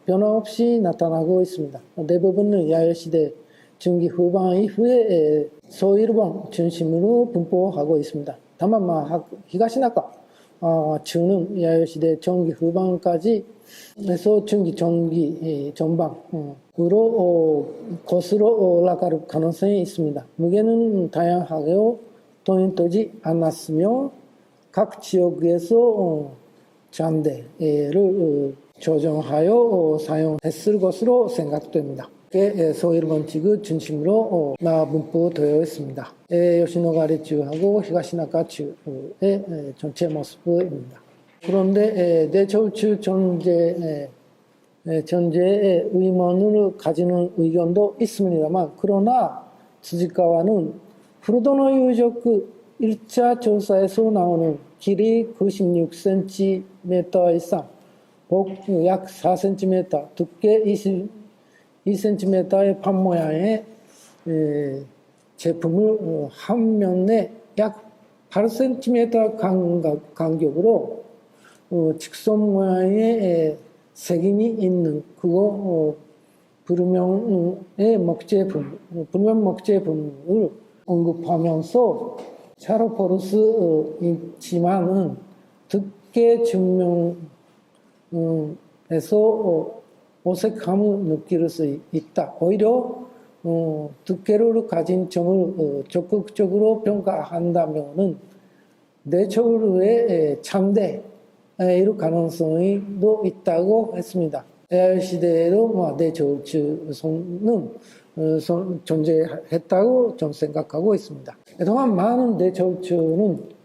변함없이 나타나고 있습니다. 대부분은 야열시대 중기 후반 이후에 소일본 중심으로 분포하고 있습니다. 다만 히가시나카 추는 야열시대 전기 후반까지 에서 중기 전기 전방으로 거슬러 올라갈 가능성이 있습니다. 무게는 다양하게 동일되지 않았으며 각 지역에서 잔대를 조정하여 사용했을 것으로 생각됩니다. 소일본 지구 중심으로 분포되어 있습니다. 요시노가리주하고 히가시나카주의 전체 모습입니다. 그런데 대철주 존재에 의문을 가지는 의견도 있습니다만 그러나 스즈카와는 후르도노 유적 1차 조사에서 나오는 길이 96cm 이상 복 약 4cm, 두께 22cm의 판 모양의 제품을 한 면에 약 8cm 간격으로 직선 모양의 색임이 있는 그거 불명 목재품을 언급하면서 샤로포르스이지만은 두께 증명에서 어색함을 느낄 수 있다. 오히려 득회를 가진 점을 적극적으로 평가한다면은 내초루의 참대 이럴 가능성이도 있다고 했습니다. AI 시대에도 내초루는 존재했다고 저는 생각하고 있습니다. 그동안 많은 내초루는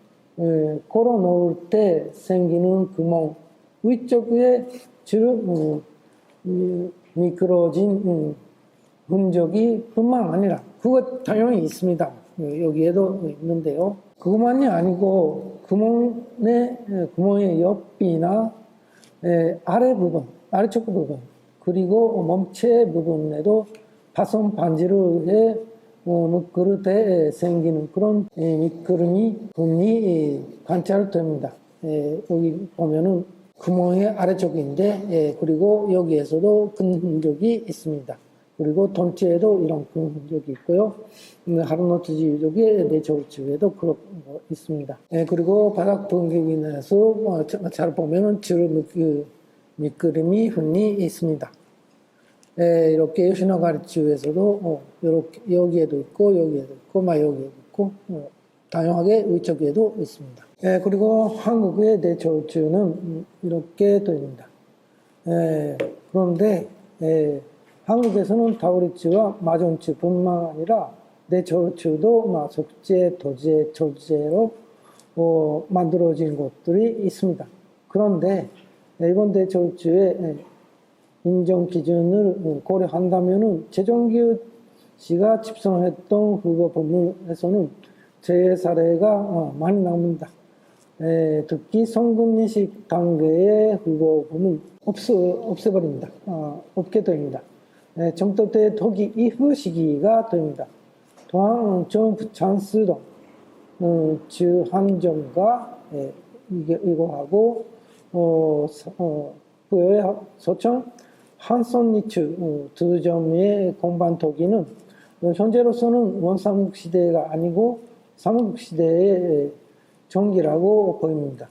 걸어 놓을 때 생기는 구멍 위쪽에 주로 미끄러진 흔적이 뿐만 아니라 그것 당연히 있습니다. 여기에도 있는데요. 그것만이 아니고 구멍의 옆이나 아래 부분, 아래쪽 부분 그리고 몸체 부분에도 파손 반지를 해 그릇에 생기는 그런 미끄럼이 분이 관찰됩니다. 여기 보면은 구멍의 아래쪽인데 그리고 여기에서도 큰 흔적이 있습니다. 그리고 돈체에도 이런 큰 흔적이 있고요. 하루노트지 유족의 내초루에도 그런 거 있습니다. 그리고 바닥 분격이 나서 잘 보면은 주로 미끄럼이 흔히 있습니다. 이렇게 요시노가리츠에서도 이렇게 여기에도 있고 여기에도 있고 여기에도 있고 다양하게 위쪽에도 있습니다. 그리고 한국의 내초루는 이렇게 됩니다. 그런데 한국에서는 다우리츠와 마존츠뿐만 아니라 내초루도 석재, 도제, 조제로 만들어진 곳들이 있습니다. 그런데 일본 내초루의 인정 기준을 고려한다면은 최종규 씨가 집성했던 그거 부분에서는 재해 사례가 많이 나옵니다. 특히 성근인식 단계의 그거 부분은 없애버립니다. 없게 됩니다. 정도 때 토기 이후 시기가 됩니다. 또한 정부찬스동 주한점과 이거하고 부여의 소청 한손니츠 두 점의 공반 토기는 현재로서는 원삼국시대가 아니고 삼국시대의 전기라고 보입니다.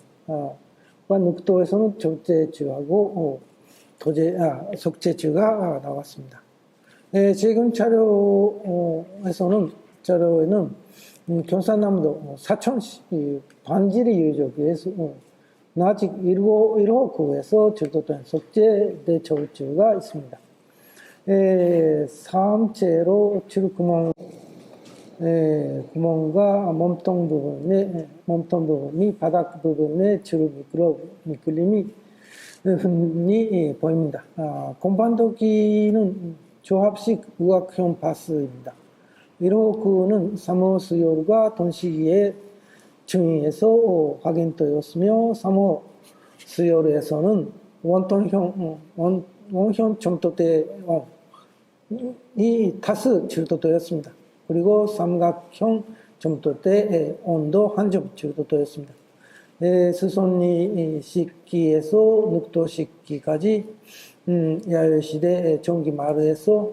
늑도에서는 적재주하고 석재주가 나왔습니다. 최근 자료에는 경산남도 사천시 반지리 유적에서 아직 1호구에서 제도된 석재 내초루가 있습니다. 3채로 주르구멍 구멍과 몸통 부분이 바닥 부분에 주로 미끌림이 흔히 보입니다. 공반도기는 조합식 우악형 바스입니다. 1호구는 사무 수요가 동시기에 증위에서 확인되었으며 3호 수요에서는 원형 점토대이 다수 출토되었습니다. 그리고 삼각형 점토대의 온도 한 점 출토되었습니다. 수손리 시기에서 늑도 시기까지 야요시대 전기 말에서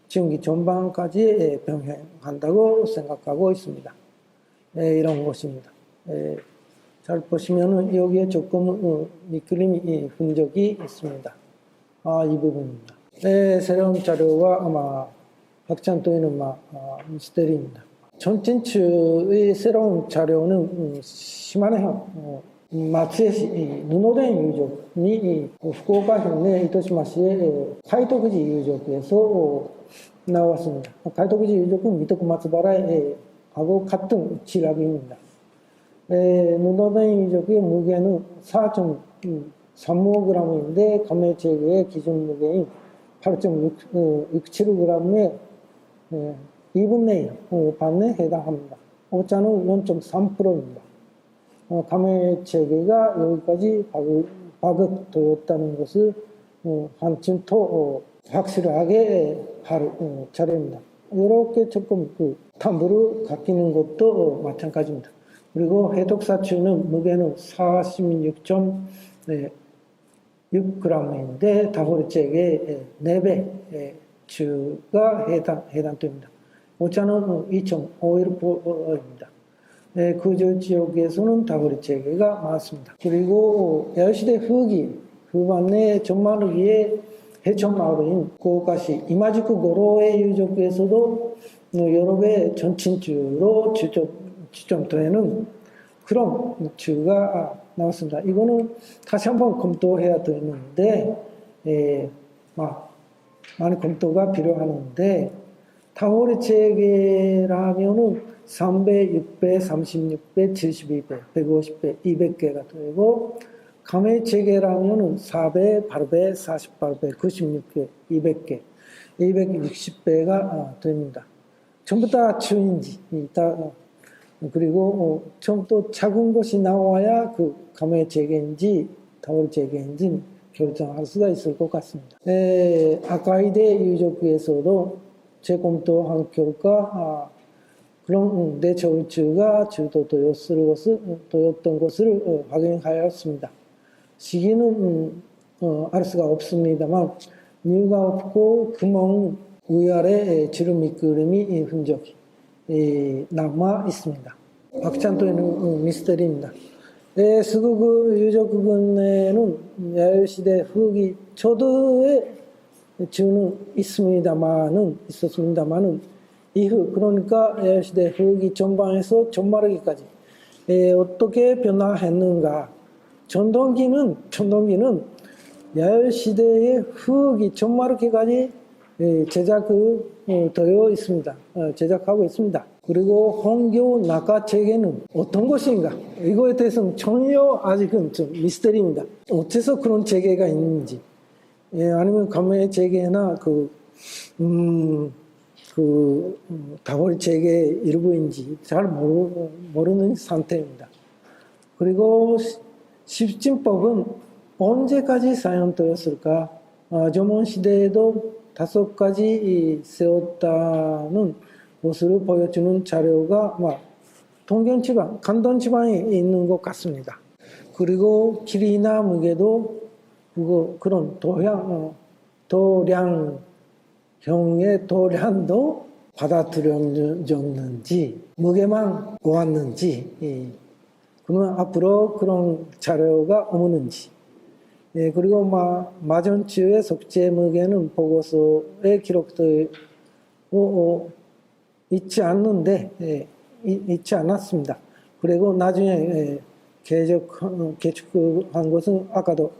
전기 전반까지 병행한다고 생각하고 있습니다. 이런 것입니다. 잘 보시면은 여기에 조금 미끄럼이 흔적이 있습니다. 이 부분입니다. 새로운 자료와 아마 확장되는 미스테리입니다. 전진추의 새로운 자료는 시마네현 마츠에시 누노덴 유족이 후쿠오카 현내 이토시마시의 카이토구지 유족에서 나왔습니다. 카이토구지 유족은 미토쿠 마츠바라에 하고 같은 지락입니다. 누노덴 유족의 무게는 4.35g인데 감매체계의 기준 무게인 8.67g의 2분의 1 반에 해당합니다. 오차는 0.3%입니다. 감매체계가 여기까지 파급되었다는 것을 한층 더 확실하게 할 차례입니다. 이렇게 조금 탐부를 갖기는 것도 마찬가지입니다. 그리고 해독사추는 무게는 46.6g인데 다호리책의 4배 추가 해당됩니다. 오차는 2.51%입니다. 그 지역에서는 다호리체계가 많습니다. 그리고 야요시대 후반에 전마르기에 해촌 마을인 후쿠오카시 이마지쿠 고로의 유적에서도 여러 개 전친주로 지점되는 그런 주가 나왔습니다. 이거는 다시 한번 검토해야 되는데, 많이 검토가 필요하는데, 타오리 체계라면은 3배, 6배, 36배, 72배, 150배, 200개가 되고, 가메 체계라면은 4배, 8배, 48배, 96개, 200개, 260배가 됩니다. 전부 다 주인지, 그리고 처음부터 작은 것이 나와야 그 가메 체계인지 타오리 체계인지 결정할 수가 있을 것 같습니다. 아카이데 유적에서도 재검토한 결과 그런 내저울주가 주도였던 것을 확인하였습니다. 시기는 알 수가 없습니다만 이유가 없고 구멍 위아래 주름미끄럼이 흔적이 남아 있습니다. 박찬토에는 미스터리입니다. 수국 유적군에는 야열시대 후기 초도에 주는 있었습니다만은 이후 그러니까 야열시대 후기 전반에서 전말기까지 어떻게 변화했는가. 전동기는 야열시대의 후기 전말기까지 제작되어 있습니다. 제작하고 있습니다. 그리고 홍교 낙하체계는 어떤 것인가? 이거에 대해서는 전혀 아직은 좀 미스터리입니다. 어째서 그런 체계가 있는지, 아니면 가메 체계나 다골 체계의 일부인지 잘 모르는 상태입니다. 그리고 십진법은 언제까지 사용되었을까? 저문 시대에도 5가지 세웠다는 것을 보여주는 자료가 동경지방, 간동지방에 있는 것 같습니다. 그리고 길이나 무게도 그런 도량형의 도량도 받아들여졌는지, 무게만 모았는지, 그러면 앞으로 그런 자료가 없는지, 그리고 마전치의 석재 무게는 보고서에 기록되어 있지 않았습니다. 그리고 나중에 개축한 것은 아까도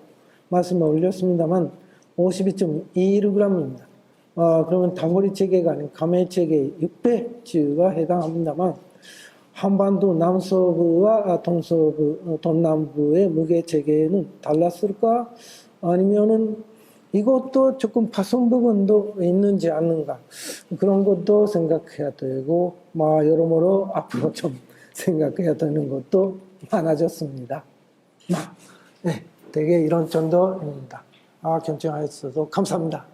말씀을 올렸습니다만 52.21g입니다. 그러면 다고리 체계가 아닌 가메 체계의 6배주가 해당합니다만 한반도 남서부와 동남부의 무게 체계는 달랐을까? 아니면은 이것도 조금 파손 부분도 있는지 않는가? 그런 것도 생각해야 되고, 여러모로 앞으로 좀 생각해야 되는 것도 많아졌습니다. 되게 이런 정도입니다. 경청하셔서 감사합니다.